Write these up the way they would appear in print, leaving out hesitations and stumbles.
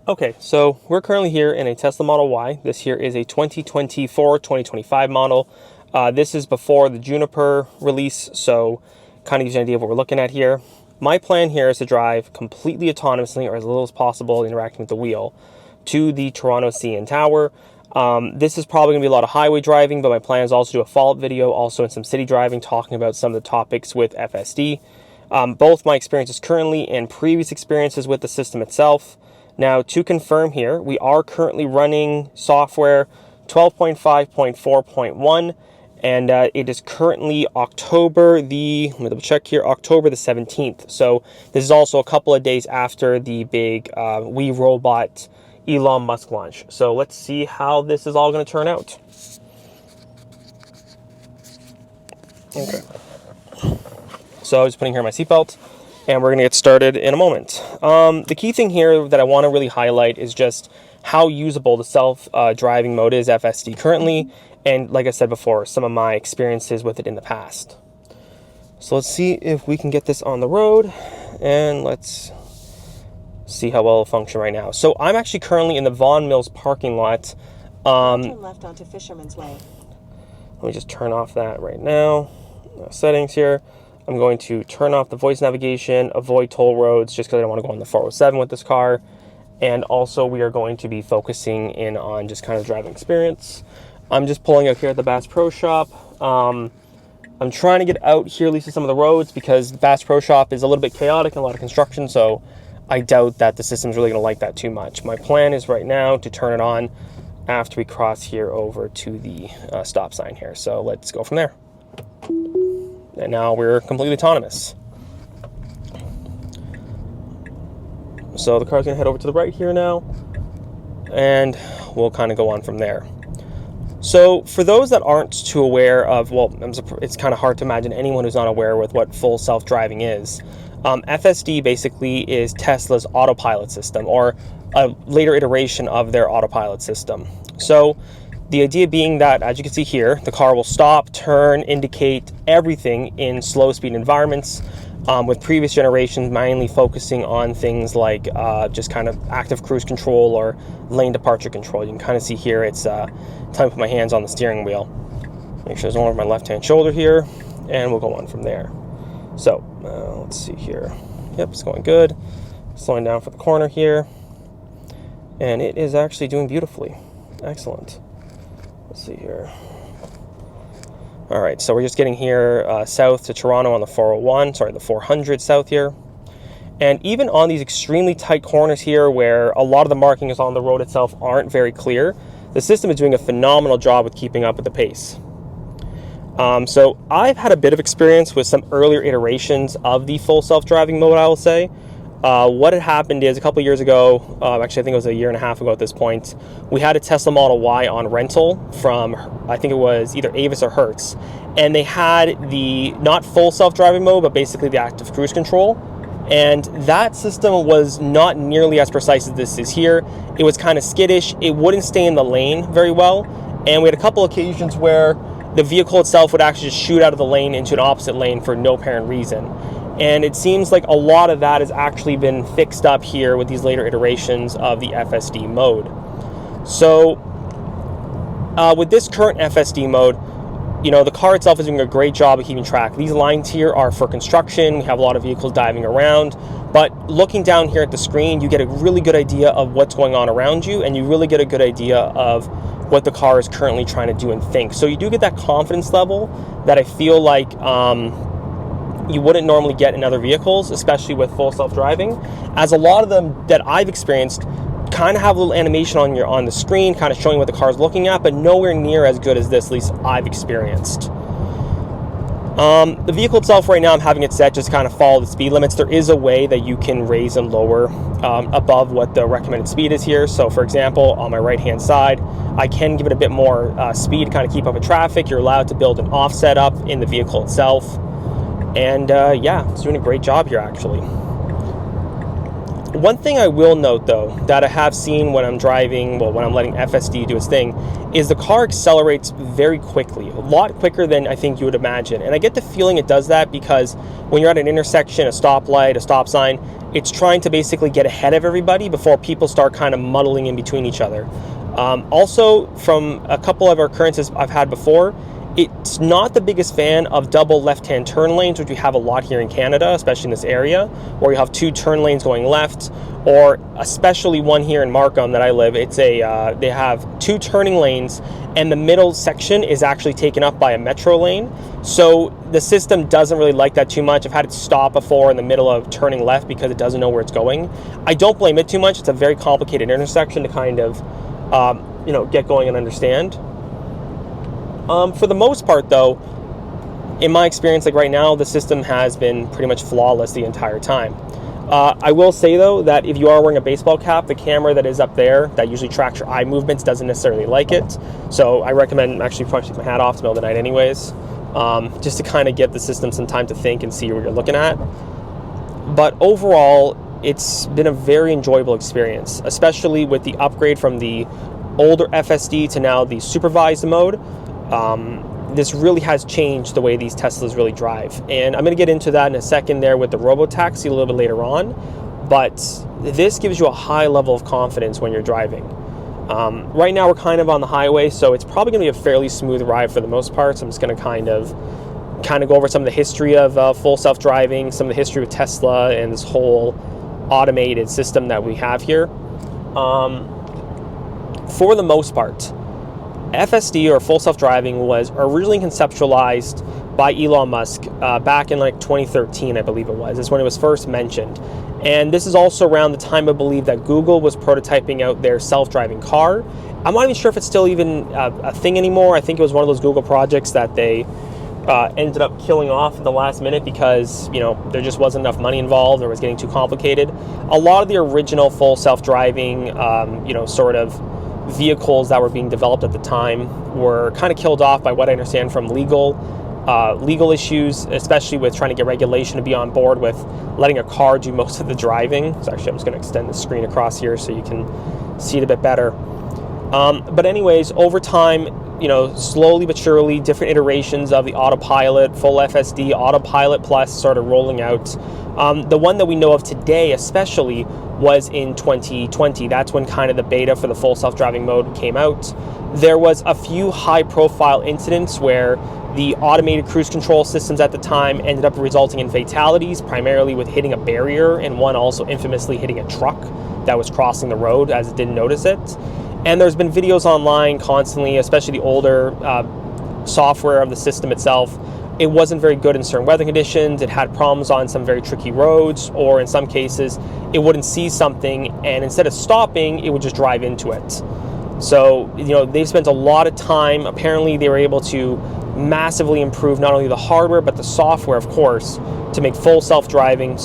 Okay, so we're currently here in a Tesla Model Y. This here is a 2024-2025 model. This is before the Juniper release, so kind of gives you an idea of what we're looking at here. My plan here is to drive completely autonomously, or as little as possible, interacting with the wheel, to the Toronto CN Tower. This is probably going to be a lot of highway driving, but my plan is also to do a follow-up video, also in some city driving, talking about some of the topics with FSD. Both my experiences currently and previous experiences with the system itself. Now, to confirm here, we are currently running software 12.5.4.1, and it is currently October the 17th. So this is also a couple of days after the big We Robot Elon Musk launch. So let's see how this is all going to turn out. Okay. So I was putting here my seatbelt, and we're going to get started in a moment. The key thing here that I want to really highlight is just how usable the self-driving mode is FSD currently, and like I said before, some of my experiences with it in the past. So let's see if we can get this on the road, and let's see how well it'll function right now. So I'm actually currently in the Vaughn Mills parking lot. Turn left onto Fisherman's Way. Let me just turn off that right now. Settings here. I'm going to turn off the voice navigation, avoid toll roads, just because I don't want to go on the 407 with this car. And also we are going to be focusing in on just kind of driving experience. I'm just pulling out here at the Bass Pro Shop. I'm trying to get out here at least to some of the roads because the Bass Pro Shop is a little bit chaotic and a lot of construction, so I doubt that the system's really going to like that too much. My plan is right now to turn it on after we cross here over to the stop sign here. So let's go from there. And now we're completely autonomous. So the car's gonna head over to the right here now, and we'll kind of go on from there. So for those that aren't too aware of, well, it's kind of hard to imagine anyone who's not aware with what full self-driving is. FSD basically is Tesla's autopilot system, or a later iteration of their autopilot system. So the idea being that, as you can see here, the car will stop, turn, indicate everything in slow speed environments, with previous generations mainly focusing on things like just kind of active cruise control or lane departure control. You can kind of see here, it's time to put my hands on the steering wheel. Make sure there's one over my left-hand shoulder here, and we'll go on from there. So, let's see here. Yep, it's going good. Slowing down for the corner here. And it is actually doing beautifully. Excellent. Let's see here. All right, so we're just getting here south to Toronto on the 401, sorry, the 400 south here. And even on these extremely tight corners here where a lot of the markings on the road itself aren't very clear, the system is doing a phenomenal job with keeping up with the pace. So I've had a bit of experience with some earlier iterations of the full self-driving mode, I will say. What had happened is a couple years ago, actually I think it was a year and a half ago at this point, we had a Tesla Model Y on rental from, I think it was either Avis or Hertz, and they had the not full self-driving mode, but basically the active cruise control, and that system was not nearly as precise as this is here. It was kind of skittish, it wouldn't stay in the lane very well, and we had a couple occasions where the vehicle itself would actually just shoot out of the lane into an opposite lane for no apparent reason. And it seems like a lot of that has actually been fixed up here with these later iterations of the FSD mode. So with this current FSD mode, you know, the car itself is doing a great job of keeping track. These lines here are for construction. We have a lot of vehicles diving around, but looking down here at the screen, you get a really good idea of what's going on around you, and you really get a good idea of what the car is currently trying to do and think. So you do get that confidence level that I feel like you wouldn't normally get in other vehicles, especially with full self-driving, as a lot of them that I've experienced kind of have a little animation on the screen, kind of showing what the car is looking at, but nowhere near as good as this, at least I've experienced. The vehicle itself right now, I'm having it set just to kind of follow the speed limits. There is a way that you can raise and lower above what the recommended speed is here. So for example, on my right-hand side, I can give it a bit more speed to kind of keep up with traffic. You're allowed to build an offset up in the vehicle itself. And yeah, it's doing a great job here actually. One thing I will note, though, that I have seen when I'm driving, well, when I'm letting FSD do its thing, is the car accelerates very quickly, a lot quicker than I think you would imagine. And I get the feeling it does that because when you're at an intersection, a stoplight, a stop sign, it's trying to basically get ahead of everybody before people start kind of muddling in between each other. Also, from a couple of occurrences I've had before, it's not the biggest fan of double left-hand turn lanes, which we have a lot here in Canada, especially in this area, where you have two turn lanes going left, or especially one here in Markham that I live. It's they have two turning lanes, and the middle section is actually taken up by a metro lane. So the system doesn't really like that too much. I've had it stop before in the middle of turning left because it doesn't know where it's going. I don't blame it too much. It's a very complicated intersection to kind of get going and understand. For the most part, though, in my experience, like right now, the system has been pretty much flawless the entire time. I will say, though, that if you are wearing a baseball cap, the camera that is up there that usually tracks your eye movements doesn't necessarily like it. So I recommend actually probably take my hat off in the middle of the night anyways, just to kind of give the system some time to think and see what you're looking at. But overall, it's been a very enjoyable experience, especially with the upgrade from the older FSD to now the supervised mode. This really has changed the way these Teslas really drive. And I'm going to get into that in a second there with the robotaxi a little bit later on. But this gives you a high level of confidence when you're driving. Right now we're kind of on the highway, so it's probably going to be a fairly smooth ride for the most part. So I'm just going to kind of go over some of the history of full self-driving, some of the history of Tesla and this whole automated system that we have here. For the most part, FSD, or full self-driving, was originally conceptualized by Elon Musk back in like 2013, I believe it was. It's when it was first mentioned. And this is also around the time I believe that Google was prototyping out their self-driving car. I'm not even sure if it's still even a thing anymore. I think it was one of those Google projects that they ended up killing off at the last minute because, there just wasn't enough money involved or it was getting too complicated. A lot of the original full self-driving, sort of vehicles that were being developed at the time were kind of killed off by what I understand from legal issues, especially with trying to get regulation to be on board with letting a car do most of the driving. So actually I'm just going to extend the screen across here so you can see it a bit better. But anyways, over time, slowly but surely, different iterations of the autopilot, full FSD, autopilot plus started rolling out. The one that we know of today especially was in 2020. That's when kind of the beta for the full self-driving mode came out. There was a few high-profile incidents where the automated cruise control systems at the time ended up resulting in fatalities, primarily with hitting a barrier, and one also infamously hitting a truck that was crossing the road as it didn't notice it. And there's been videos online constantly, especially the older software of the system itself. It wasn't very good in certain weather conditions. It had problems on some very tricky roads, or in some cases, it wouldn't see something, and instead of stopping, it would just drive into it. So, they've spent a lot of time. Apparently, they were able to massively improve not only the hardware, but the software, of course, to make full self-driving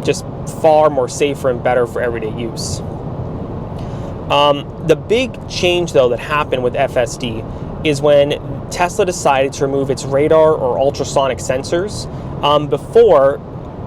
just far more safer and better for everyday use. The big change, though, that happened with FSD is when Tesla decided to remove its radar or ultrasonic sensors. Before,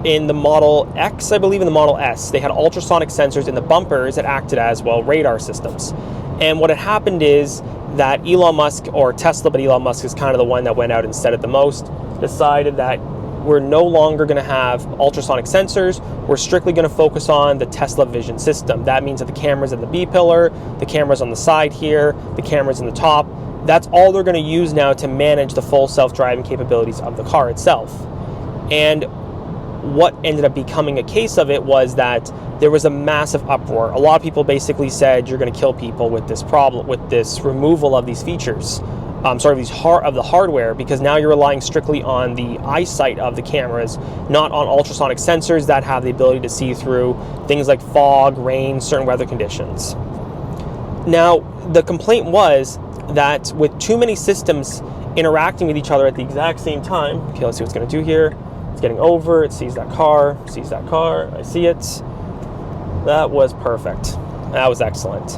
in the Model X, I believe in the Model S, they had ultrasonic sensors in the bumpers that acted as, radar systems. And what had happened is that Elon Musk, or Tesla, but Elon Musk is kind of the one that went out and said it the most, decided that we're no longer going to have ultrasonic sensors. We're strictly going to focus on the Tesla vision system. That means that the cameras in the B pillar, the cameras on the side here, the cameras in the top, that's all they're going to use now to manage the full self-driving capabilities of the car itself. And what ended up becoming a case of it was that there was a massive uproar. A lot of people basically said you're going to kill people with this problem, with this removal of these features. Of the hardware, because now you're relying strictly on the eyesight of the cameras, not on ultrasonic sensors that have the ability to see through things like fog, rain, certain weather conditions. Now, the complaint was that with too many systems interacting with each other at the exact same time, okay, let's see what it's going to do here. It's getting over, it sees that car, I see it. That was perfect. That was excellent.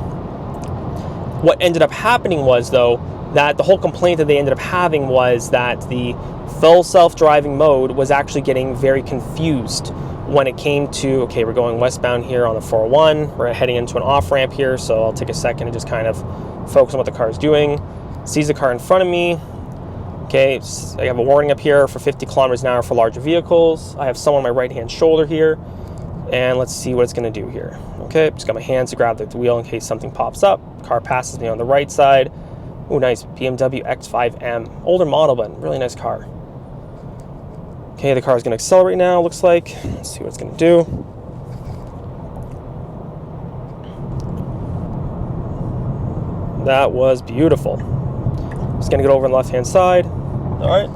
What ended up happening was, though, that the whole complaint that they ended up having was that the full self-driving mode was actually getting very confused when it came to, okay, we're going westbound here on the 401. We're heading into an off-ramp here, so I'll take a second and just kind of focus on what the car is doing. Sees the car in front of me. Okay, I have a warning up here for 50 kilometers an hour for larger vehicles. I have someone on my right-hand shoulder here, and let's see what it's going to do here. Okay, just got my hands to grab the wheel in case something pops up. Car passes me on the right side. Ooh, nice BMW X5M. Older model, but really nice car. Okay, the car is going to accelerate now, looks like. Let's see what it's going to do. That was beautiful. Just going to get over on the left-hand side. All right.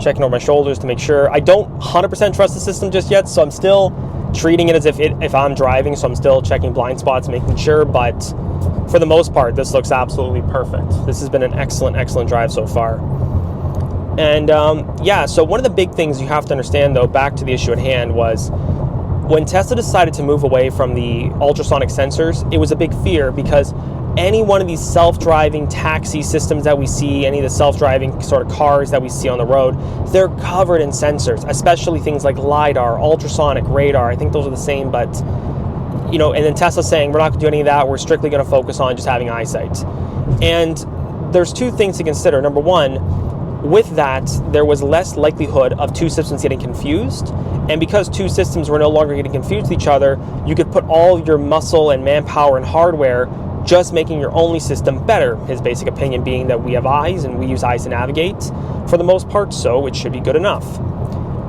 Checking over my shoulders to make sure. I don't 100% trust the system just yet, so I'm still treating it as if I'm driving, so I'm still checking blind spots, making sure, but for the most part, this looks absolutely perfect. This has been an excellent drive so far. And yeah, so one of the big things you have to understand, though, back to the issue at hand, was when Tesla decided to move away from the ultrasonic sensors, it was a big fear because any one of these self-driving taxi systems that we see, any of the self-driving sort of cars that we see on the road, they're covered in sensors, especially things like LiDAR, ultrasonic, radar. I think those are the same, but, you know, and then Tesla's saying, we're not going to do any of that. We're strictly going to focus on just having eyesight. And there's two things to consider. Number one, with that, there was less likelihood of two systems getting confused. And because two systems were no longer getting confused with each other, you could put all your muscle and manpower and hardware just making your only system better. His basic opinion being that we have eyes and we use eyes to navigate for the most part, so it should be good enough.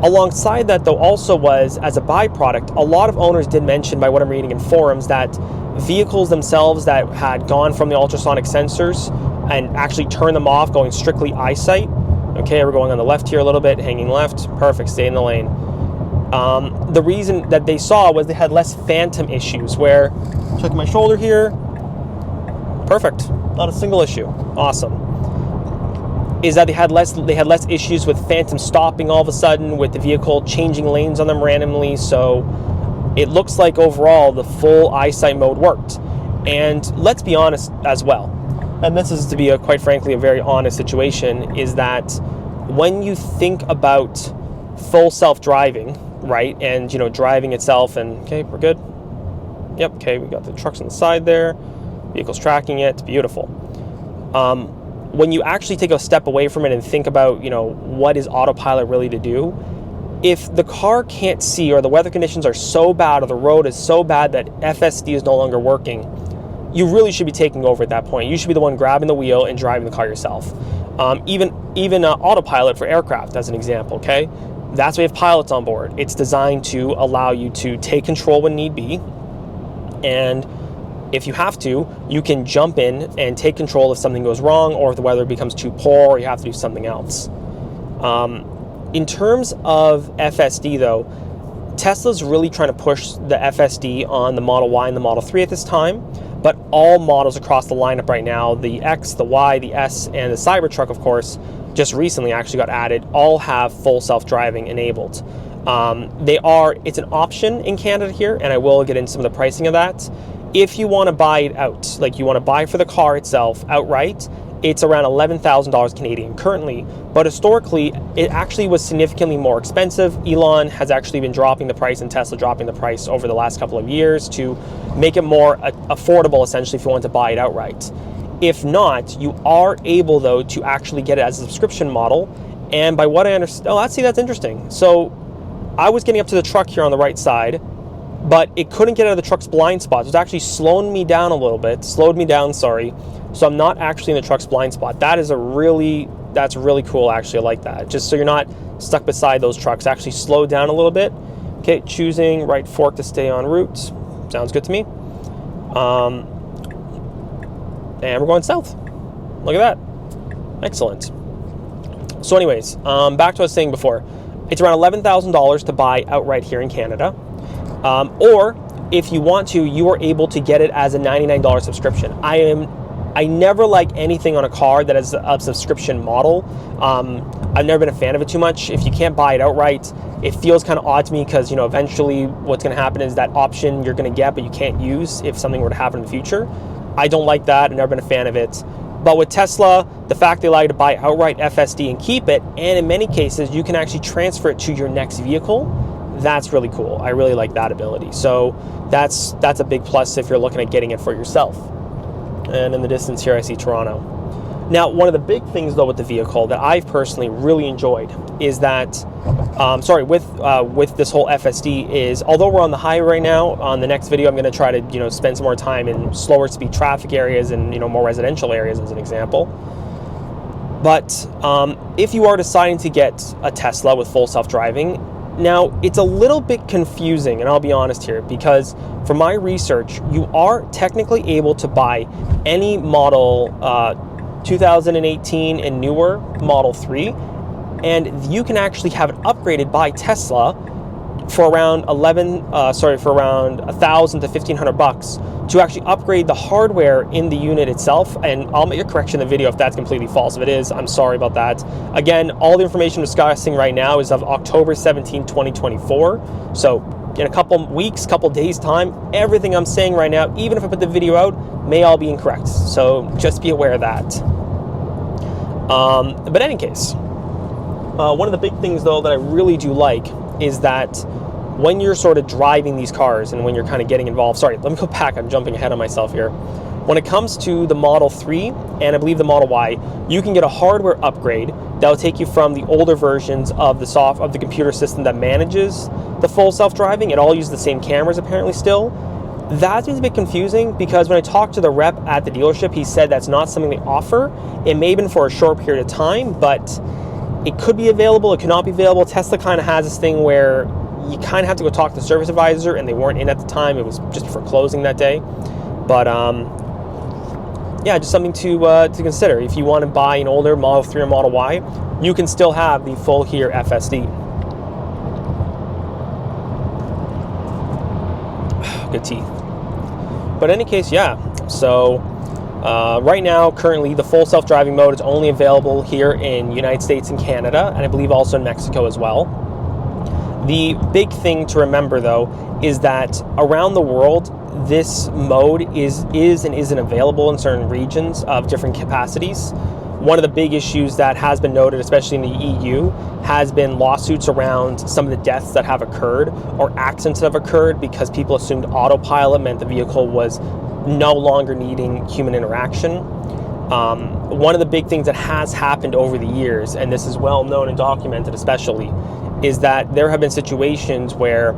Alongside that, though, also was, as a byproduct, a lot of owners did mention, by what I'm reading in forums, that vehicles themselves that had gone from the ultrasonic sensors and actually turned them off, going strictly eyesight. Okay, we're going on the left here a little bit, hanging left, perfect, stay in the lane. The reason that they saw was they had less phantom issues, where, checking my shoulder here, perfect, not a single issue, awesome. Is that they had less issues with phantom stopping all of a sudden, with the vehicle changing lanes on them randomly, so it looks like overall the full eyesight mode worked. And let's be honest as well, and this is to be quite frankly a very honest situation, is that when you think about full self-driving, right, and you know, driving itself, and okay, we're good. Yep, okay, we got the trucks on the side there, vehicle's tracking it, beautiful. When you actually take a step away from it and think about, you know, what is autopilot really to do, if the car can't see, or the weather conditions are so bad, or the road is so bad that FSD is no longer working, you really should be taking over at that point. You should be the one grabbing the wheel and driving the car yourself. Even autopilot for aircraft, as an example, okay? That's why we have pilots on board. It's designed to allow you to take control when need be, and if you have to, you can jump in and take control if something goes wrong, or if the weather becomes too poor, or you have to do something else. In terms of FSD, though, Tesla's really trying to push the FSD on the Model Y and the Model 3 at this time, but all models across the lineup right now, the X, the Y, the S, and the Cybertruck, of course, just recently actually got added, all have full self-driving enabled. It's an option in Canada here, and I will get into some of the pricing of that. If you want to buy it out, like you want to buy for the car itself outright, it's around $11,000 Canadian currently, but historically it actually was significantly more expensive. Elon has actually been dropping the price, and Tesla dropping the price over the last couple of years to make it more affordable, essentially, if you want to buy it outright. If not, you are able, though, to actually get it as a subscription model, and by what I understand, that's interesting. So I was getting up to the truck here on the right side, but it couldn't get out of the truck's blind spots. It was actually slowed me down, so I'm not actually in the truck's blind spot. That's really cool, actually. I like that. Just so you're not stuck beside those trucks. Actually slow down a little bit. Okay, choosing right fork to stay en route. Sounds good to me. And we're going south. Look at that. Excellent. So anyways, back to what I was saying before. It's around $11,000 to buy outright here in Canada. Or if you want to, you are able to get it as a $99 subscription. I never like anything on a car that is a subscription model. I've never been a fan of it too much. If you can't buy it outright, it feels kind of odd to me, because, you know, eventually what's going to happen is that option you're going to get, but you can't use if something were to happen in the future. I don't like that. I've never been a fan of it. But with Tesla, the fact they allow you to buy outright FSD and keep it, and in many cases, you can actually transfer it to your next vehicle. That's really cool. I really like that ability. So that's a big plus if you're looking at getting it for yourself. And in the distance here, I see Toronto. Now, one of the big things though with the vehicle that I've personally really enjoyed is that, with this whole FSD is, although we're on the highway right now, on the next video I'm going to try to spend some more time in slower speed traffic areas and more residential areas as an example. But if you are deciding to get a Tesla with full self-driving, now it's a little bit confusing, and I'll be honest here, because from my research, you are technically able to buy any model 2018 and newer Model 3, and you can actually have it upgraded by Tesla for around $1,000 to $1,500 to actually upgrade the hardware in the unit itself. And I'll make a correction in the video if that's completely false. If it is, I'm sorry about that. Again, all the information we're discussing right now is of October 17, 2024. So in a couple weeks, couple days time, everything I'm saying right now, even if I put the video out, may all be incorrect. So just be aware of that. But in any case, one of the big things though that I really do like is that when you're sort of driving these cars and when you're kind of getting involved, sorry, let me go back, I'm jumping ahead of myself here. When it comes to the Model 3 and I believe the Model Y, you can get a hardware upgrade that will take you from the older versions of the computer system that manages the full self-driving. It all uses the same cameras apparently still. That seems a bit confusing because when I talked to the rep at the dealership, he said that's not something they offer. It may have been for a short period of time, but it could be available, it could not be available. Tesla kind of has this thing where you kind of have to go talk to the service advisor, and they weren't in at the time. It was just before closing that day. But yeah, just something to consider. If you want to buy an older Model 3 or Model Y, you can still have the full here FSD. Good teeth. But in any case, yeah. So right now, currently, the full self-driving mode is only available here in United States and Canada, and I believe also in Mexico as well. The big thing to remember, though, is that around the world, this mode is and isn't available in certain regions of different capacities. One of the big issues that has been noted, especially in the EU, has been lawsuits around some of the deaths that have occurred or accidents that have occurred because people assumed autopilot meant the vehicle was no longer needing human interaction. One of the big things that has happened over the years, and this is well known and documented especially, is that there have been situations where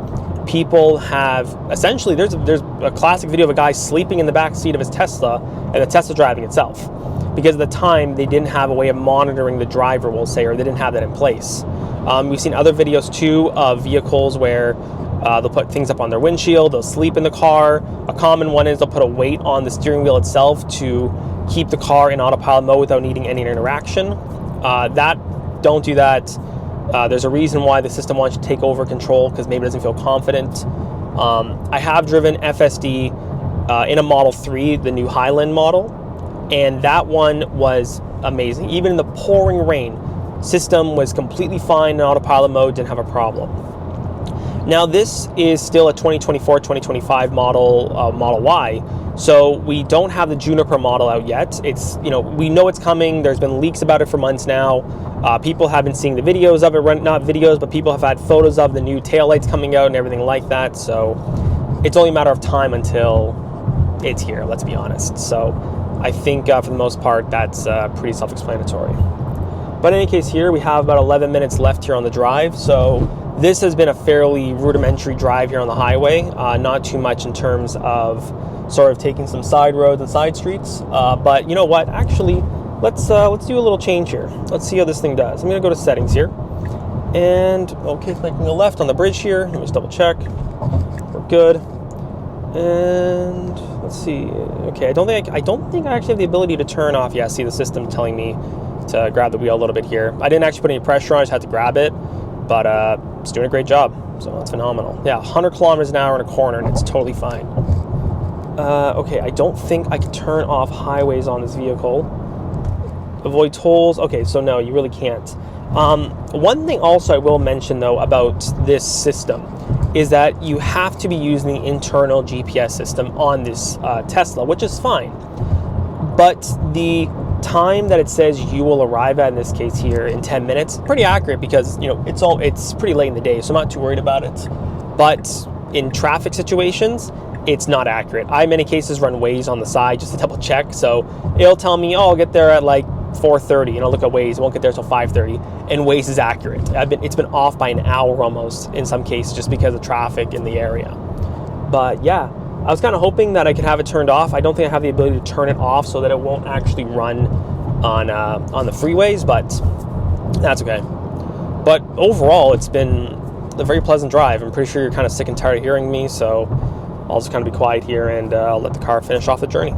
people have essentially, there's a classic video of a guy sleeping in the back seat of his Tesla and the Tesla driving itself, because at the time they didn't have a way of monitoring the driver, we'll say, or they didn't have that in place. We've seen other videos too of vehicles where they'll put things up on their windshield, they'll sleep in the car. A common one is they'll put a weight on the steering wheel itself to keep the car in autopilot mode without needing any interaction. Don't do that. There's a reason why the system wants you to take over control, because maybe it doesn't feel confident. I have driven FSD in a Model 3, the new Highland model, and that one was amazing. Even in the pouring rain, system was completely fine in autopilot mode, didn't have a problem. Now this is still a 2024-2025 Model Y, so we don't have the Juniper model out yet. It's, we know it's coming. There's been leaks about it for months now. People have been seeing the videos of it, not videos, but people have had photos of the new taillights coming out and everything like that. So it's only a matter of time until it's here, let's be honest. So I think for the most part, that's pretty self-explanatory. But in any case, here we have about 11 minutes left here on the drive. So this has been a fairly rudimentary drive here on the highway. Not too much in terms of sort of taking some side roads and side streets. But you know what? Actually, let's do a little change here. Let's see how this thing does. I'm going to go to settings here. And, okay, clicking the left on the bridge here. Let me just double check. We're good. And let's see. Okay, I don't think I actually have the ability to turn off. Yeah, see the system telling me to grab the wheel a little bit here. I didn't actually put any pressure on, I just had to grab it. But it's doing a great job, so that's phenomenal. Yeah, 100 kilometers an hour in a corner, and it's totally fine. Okay, I don't think I can turn off highways on this vehicle. Avoid tolls. Okay, so no, you really can't. One thing also I will mention, though, about this system is that you have to be using the internal GPS system on this Tesla, which is fine. But the time that it says you will arrive at, in this case here, in 10 minutes, pretty accurate because, it's pretty late in the day, so I'm not too worried about it. But in traffic situations, it's not accurate. I, in many cases, run Waze on the side just to double check. So it'll tell me, I'll get there at like 4:30, and I'll look at Waze, won't get there until 5:30, and Waze is accurate. It's been off by an hour almost in some cases just because of traffic in the area. But yeah, I was kind of hoping that I could have it turned off. I don't think I have the ability to turn it off so that it won't actually run on the freeways, but that's okay. But overall, it's been a very pleasant drive. I'm pretty sure you're kind of sick and tired of hearing me, so I'll just kind of be quiet here and I'll let the car finish off the journey.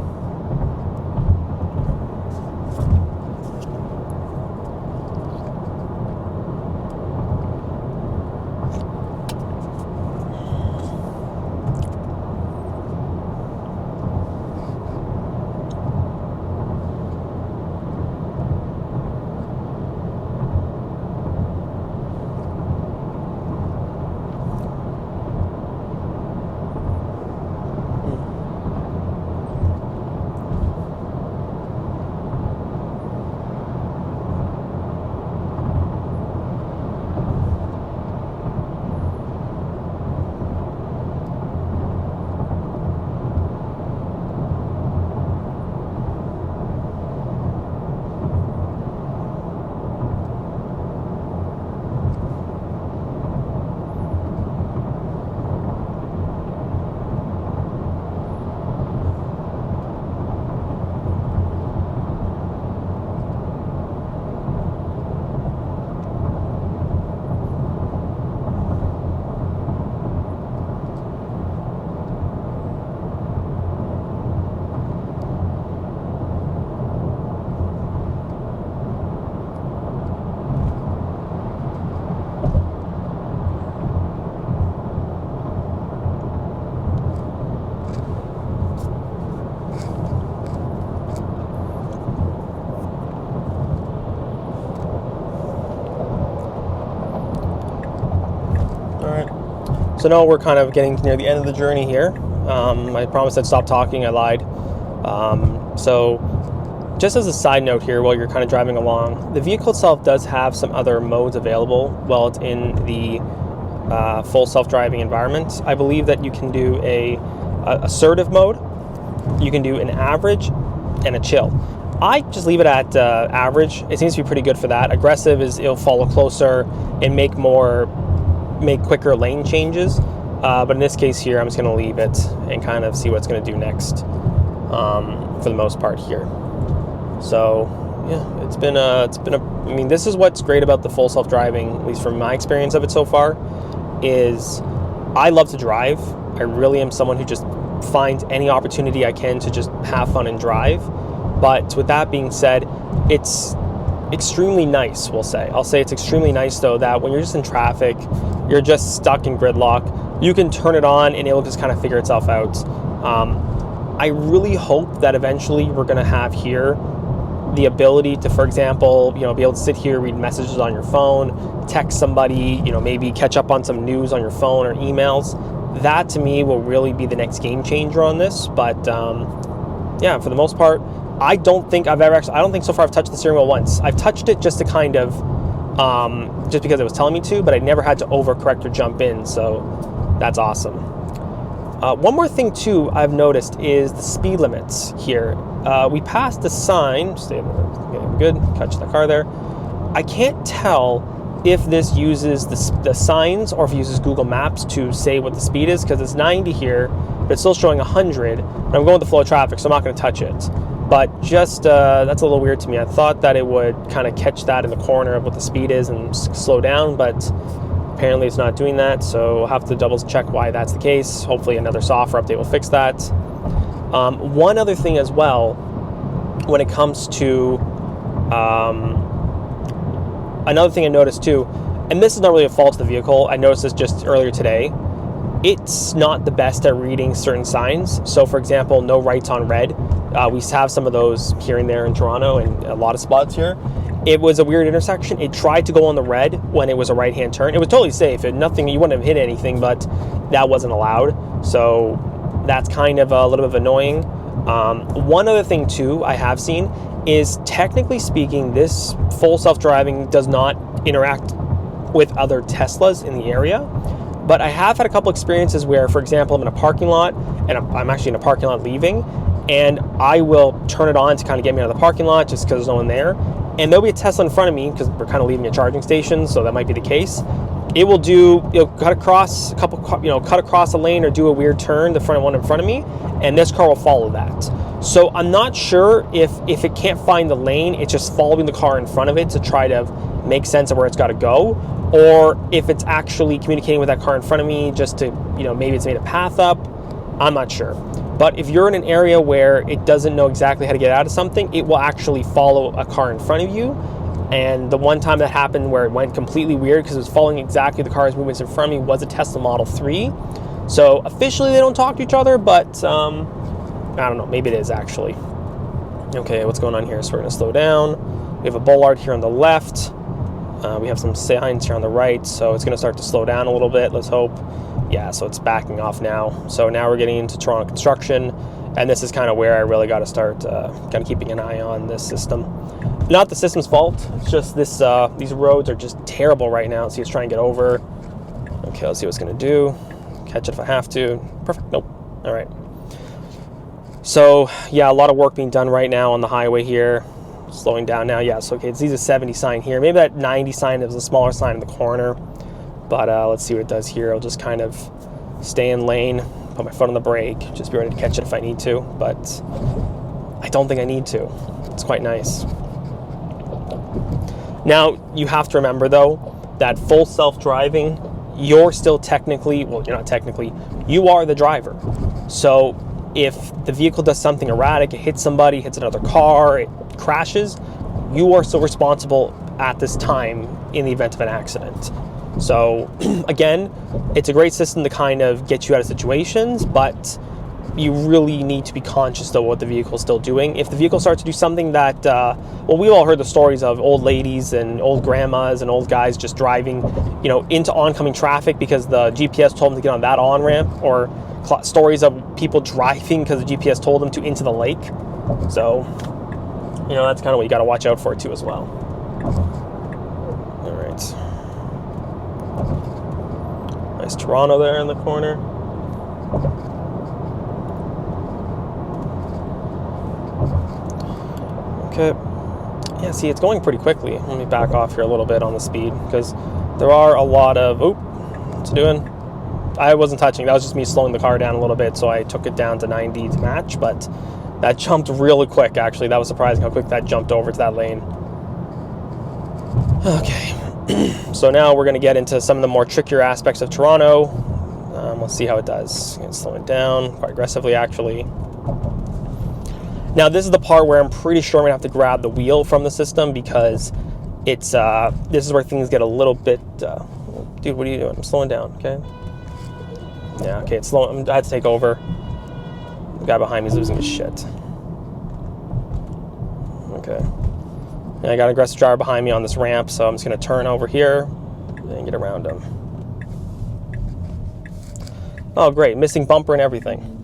So now we're kind of getting near the end of the journey here. I promised I'd stop talking, I lied. So just as a side note here, while you're kind of driving along, the vehicle itself does have some other modes available while it's in the full self-driving environment. I believe that you can do a assertive mode, you can do an average, and a chill. I just leave it at average. It seems to be pretty good for that. Aggressive is it'll follow closer and make quicker lane changes. But in this case here, I'm just going to leave it and kind of see what it's going to do next for the most part here. So yeah, it's been I mean, this is what's great about the full self-driving, at least from my experience of it so far, is I love to drive. I really am someone who just finds any opportunity I can to just have fun and drive. But with that being said, it's extremely nice, I'll say it's extremely nice though that when you're just in traffic, you're just stuck in gridlock, you can turn it on and it'll just kind of figure itself out. I really hope that eventually we're going to have here the ability to, for example, be able to sit here, read messages on your phone, text somebody, maybe catch up on some news on your phone or emails. That to me will really be the next game changer on this. But yeah, for the most part, I don't think so far I've touched the steering wheel once. I've touched it just to kind of, just because it was telling me to, but I never had to overcorrect or jump in, so that's awesome. One more thing too I've noticed is the speed limits here. We passed the sign, good, catch the car there. I can't tell if this uses the signs or if it uses Google Maps to say what the speed is, because it's 90 here, but it's still showing 100, and I'm going with the flow of traffic, so I'm not going to touch it. But just, that's a little weird to me. I thought that it would kind of catch that in the corner of what the speed is and slow down, but apparently it's not doing that, so we'll have to double check why that's the case. Hopefully another software update will fix that. One other thing as well, when it comes to, another thing I noticed too, and this is not really a fault of the vehicle, I noticed this just earlier today, it's not the best at reading certain signs. So for example, no rights on red. We have some of those here and there in Toronto and a lot of spots here. It was a weird intersection. It tried to go on the red when it was a right-hand turn. It was totally safe. You wouldn't have hit anything, but that wasn't allowed. So that's kind of a little bit of annoying. One other thing too I have seen is, technically speaking, this full self-driving does not interact with other Teslas in the area. But I have had a couple experiences where, for example, I'm in a parking lot, and I'm actually in a parking lot leaving, and I will turn it on to kind of get me out of the parking lot just because there's no one there. And there'll be a Tesla in front of me because we're kind of leaving a charging station, so that might be the case. It will cut across a lane or do a weird turn, the front one in front of me, and this car will follow that. So I'm not sure if it can't find the lane, it's just following the car in front of it to try to make sense of where it's got to go, or if it's actually communicating with that car in front of me just to, maybe it's made a path up. I'm not sure. But if you're in an area where it doesn't know exactly how to get out of something, it will actually follow a car in front of you. And the one time that happened where it went completely weird because it was following exactly the car's movements in front of me was a Tesla Model 3. So officially they don't talk to each other, but I don't know, maybe it is actually. Okay, what's going on here? So we're going to slow down. We have a bollard here on the left. We have some signs here on the right, so it's going to start to slow down a little bit, let's hope. Yeah, so it's backing off now. So now we're getting into Toronto construction, and this is kind of where I really got to start kind of keeping an eye on this system. Not the system's fault, it's just these roads are just terrible right now. See, it's trying to get over. Okay, let's see what it's going to do. Catch it if I have to. Perfect, nope. All right. So, yeah, a lot of work being done right now on the highway here. Slowing down now, yes, okay, it sees a 70 sign here. Maybe that 90 sign is a smaller sign in the corner. But let's see what it does here. I'll just kind of stay in lane, put my foot on the brake, just be ready to catch it if I need to. But I don't think I need to. It's quite nice. Now, you have to remember, though, that full self-driving, you're still technically, well, you're not technically, you are the driver. So if the vehicle does something erratic, it hits somebody, hits another car, it crashes, you are still responsible at this time in the event of an accident. So again, it's a great system to kind of get you out of situations, but you really need to be conscious of what the vehicle is still doing. If the vehicle starts to do something that, well, we all heard the stories of old ladies and old grandmas and old guys just driving, into oncoming traffic because the GPS told them to get on that on-ramp, or stories of people driving because the GPS told them to into the lake. So, that's kind of what you got to watch out for too as well. All right. Nice Toronto there in the corner. Okay. Yeah, see, it's going pretty quickly. Let me back off here a little bit on the speed because there are a lot of... Oh, what's it doing? I wasn't touching. That was just me slowing the car down a little bit, so I took it down to 90 to match, but that jumped really quick, actually. That was surprising how quick that jumped over to that lane. Okay. So now we're going to get into some of the more trickier aspects of Toronto. Let's see how it does. It's slowing down quite aggressively, actually. Now, this is the part where I'm pretty sure I'm going to have to grab the wheel from the system because it's this is where things get a little bit... dude, what are you doing? I'm slowing down, okay? Yeah, okay, it's slowing. I had to take over. The guy behind me is losing his shit. Okay. And I got an aggressive driver behind me on this ramp, so I'm just going to turn over here and get around him. Oh, great. Missing bumper and everything.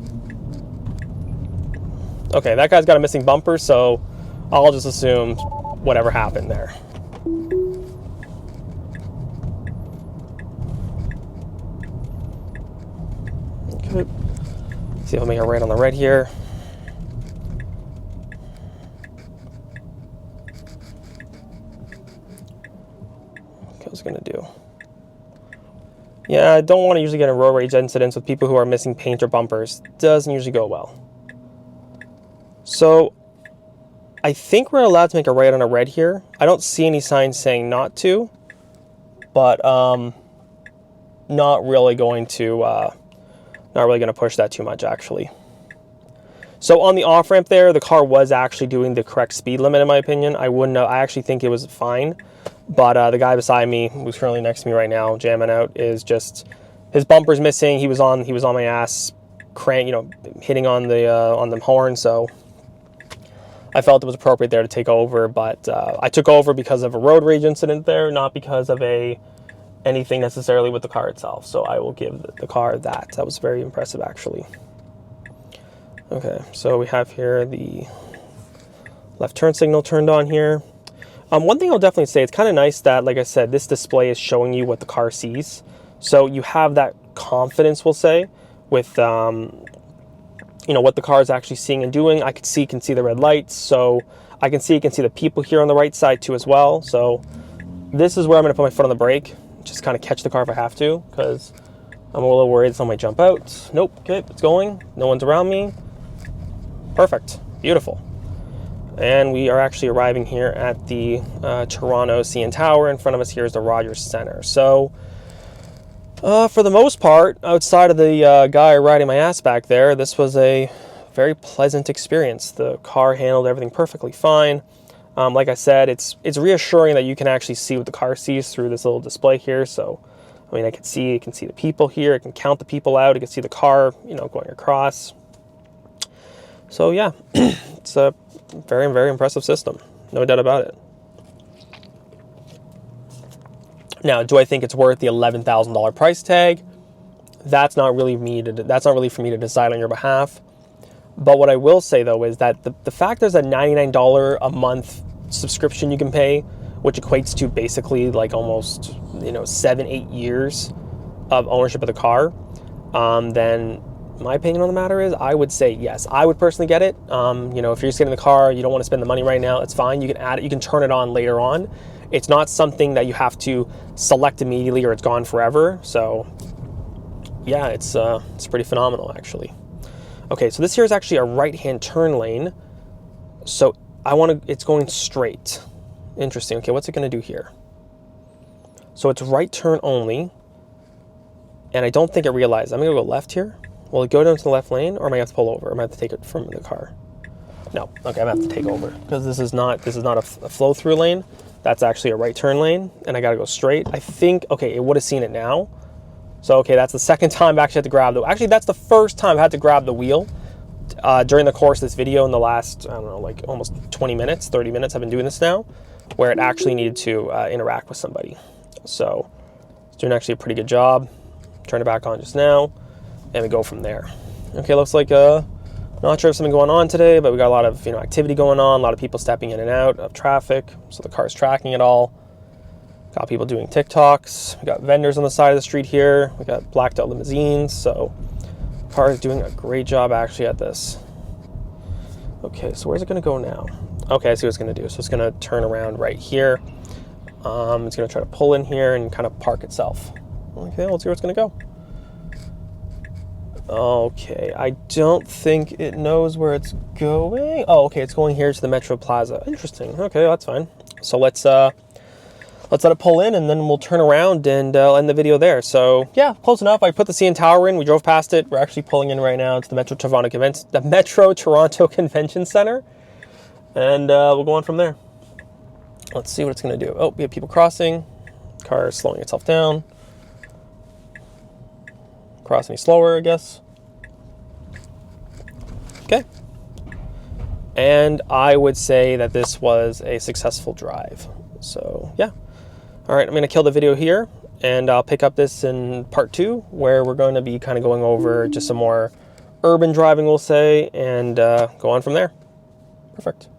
Okay, that guy's got a missing bumper, so I'll just assume whatever happened there. Okay. See if I make it right on the red here. Okay, what's it gonna do? Yeah, I don't want to usually get in road rage incidents with people who are missing paint or bumpers. Doesn't usually go well. So, I think we're allowed to make a right on a red here. I don't see any signs saying not to, but not really going to push that too much, actually. So on the off ramp there, the car was actually doing the correct speed limit, in my opinion. I actually think it was fine, but the guy beside me, who's currently next to me right now, jamming out, is just his bumper's missing. He was on my ass, hitting on the horn. So I felt it was appropriate there to take over, but I took over because of a road rage incident there, not because of anything necessarily with the car itself. So I will give the car that. That was very impressive, actually. Okay, so we have here the Left turn signal turned on here. One thing I'll definitely say, it's kind of nice that, like I said, this display is showing you what the car sees. So you have that confidence, we'll say, with what the car is actually seeing and doing. I can see the red lights, so I can see the people here on the right side too as well. So this is where I'm going to put my foot on the brake, just kind of catch the car if I have to, because I'm a little worried someone might jump out. Nope, okay, it's going. No one's around me. Perfect, beautiful. And we are actually arriving here at the Toronto CN Tower. In front of us here is the Rogers Center. So for the most part, outside of the guy riding my ass back there, this was a very pleasant experience. The car handled everything perfectly fine. Like I said, it's reassuring that you can actually see what the car sees through this little display here. So, I mean, I can see the people here. I can count the people out. I can see the car, going across. So yeah, it's a very, very impressive system. No doubt about it. Now, do I think it's worth the $11,000 price tag? That's not really for me to decide on your behalf. But what I will say though is that the fact there's a $99 a month subscription you can pay, which equates to basically like almost 7-8 years of ownership of the car, then my opinion on the matter is I would say yes. I would personally get it. If you're just getting the car, you don't want to spend the money right now, it's fine. You can add it, you can turn it on later on. It's not something that you have to select immediately or it's gone forever. So yeah, it's pretty phenomenal actually. Okay, so this here is actually a right-hand turn lane. So it's going straight. Interesting. Okay, what's it going to do here? So it's right turn only. And I don't think it realized. I'm going to go left here. Will it go down to the left lane, or am I going to have to pull over? Am I going to have to take it from the car? No. Okay, I'm going to have to take over because this is not a flow-through lane. That's actually a right turn lane, and I got to go straight. I think, okay, it would have seen it now. So, okay, that's the second time I actually had to grab actually, that's the first time I had to grab the wheel during the course of this video in the last, I don't know, like almost 20 minutes, 30 minutes I've been doing this now, where it actually needed to interact with somebody. So, it's doing actually a pretty good job. Turn it back on just now. And we go from there. Okay, looks like not sure if something going on today, but we got a lot of activity going on, a lot of people stepping in and out of traffic, so the car's tracking it all. Got people doing TikToks. We got vendors on the side of the street here. We got blacked out limousines, so the car is doing a great job actually at this. Okay, so where's it going to go now? Okay, I see what it's going to do. So it's going to turn around right here. It's going to try to pull in here and kind of park itself. Okay, let's see where it's going to go. Okay, I don't think it knows where it's going. Oh, okay, it's going here to the Metro Plaza. Interesting. Okay, that's fine. So let's let it pull in, and then we'll turn around and end the video there. So yeah, close enough. I put the CN Tower in. We drove past it. We're actually pulling in right now to the Metro Toronto Convention Center, and we'll go on from there. Let's see what it's going to do. Oh, we have people crossing. Car is slowing itself down. Cross any slower, I guess. Okay. And I would say that this was a successful drive. So, yeah. All right, I'm going to kill the video here, and I'll pick up this in part 2, where we're going to be kind of going over just some more urban driving, we'll say, and go on from there. Perfect.